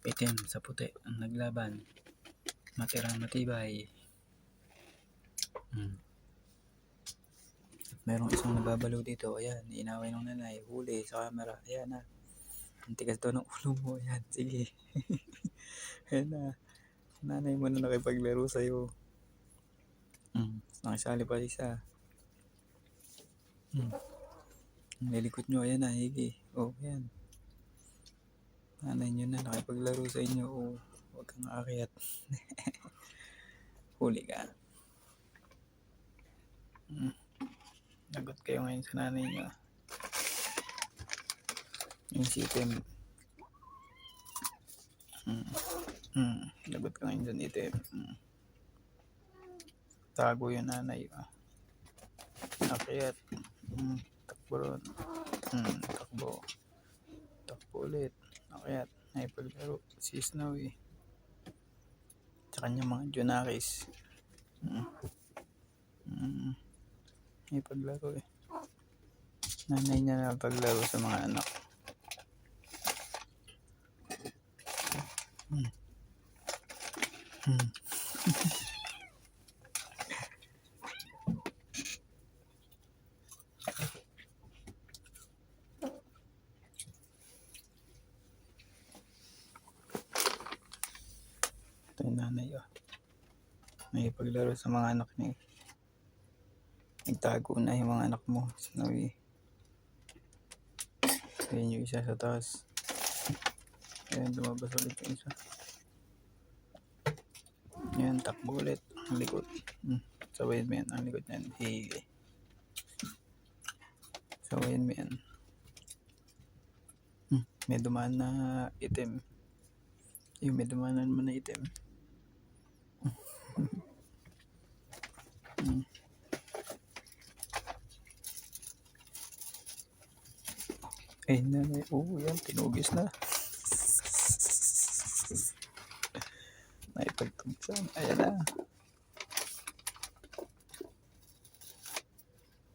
Itim sa puti ang naglaban. Matirang matibay. Merong isang nababalo dito. Ayan, inaway ng nanay. Huli sa camera. Ayan na. Ang tigas daw ng ulo mo. Ayan, sige. Ayan na. Nanay mo na nakipaglaro sa'yo. Nakisali pa isa. Nilikot nyo. Ayan na, higi. Oh, ayan. Nanay nyo na nakipaglaro sa inyo. Oh, huwag kang aakyat. Huli ka. Lagot kayo ngayon sa nanay nyo. Yung sitem. Lagot ka ngayon dyan, item. Tago yung nanay. Akyat. Takbo ron. Takbo. Takbo ulit. Akyat. Nakipaglaro. Si Snowy. Sa kanyang mga Junakis. Nakipaglaro eh. Nanay niya napaglaro sa mga anak. Ito yung nanay nakipaglaro sa mga anak niya. Nagtago na yung mga anak mo, Snowy. Ayan yung isa sa taas. Ayan, lumabas ulit yung isa. Ayan, takbo ulit. Ang likod. Sabayin mo yan. Ang likod niyan. Hihili. Sabayin mo yan. May dumaan na itim. Yung may dumanan mo na itim. Ay, nanay. Yan. Tinugis na. Naipagtugsan. Ayan na.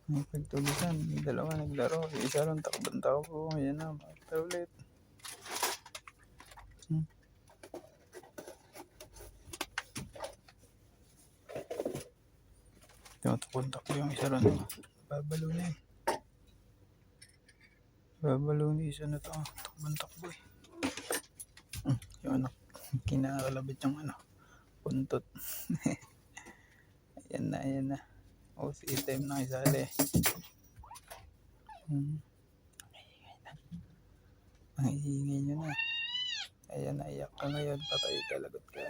Naipagtugsan. Yung dalawa naglaro. Yung isa lang takbo. Ayan na. Makita ulit. Tinatakbo yung isa lang. Babalo na eh. Babalo na isa na to. Takbo eh. Yung anak. Kinakalabit yung puntot. Ayan na. O, si item na isali. Ang iingay nyo na. Ayan, naiyak ka ngayon. Patay ka, lagot ka.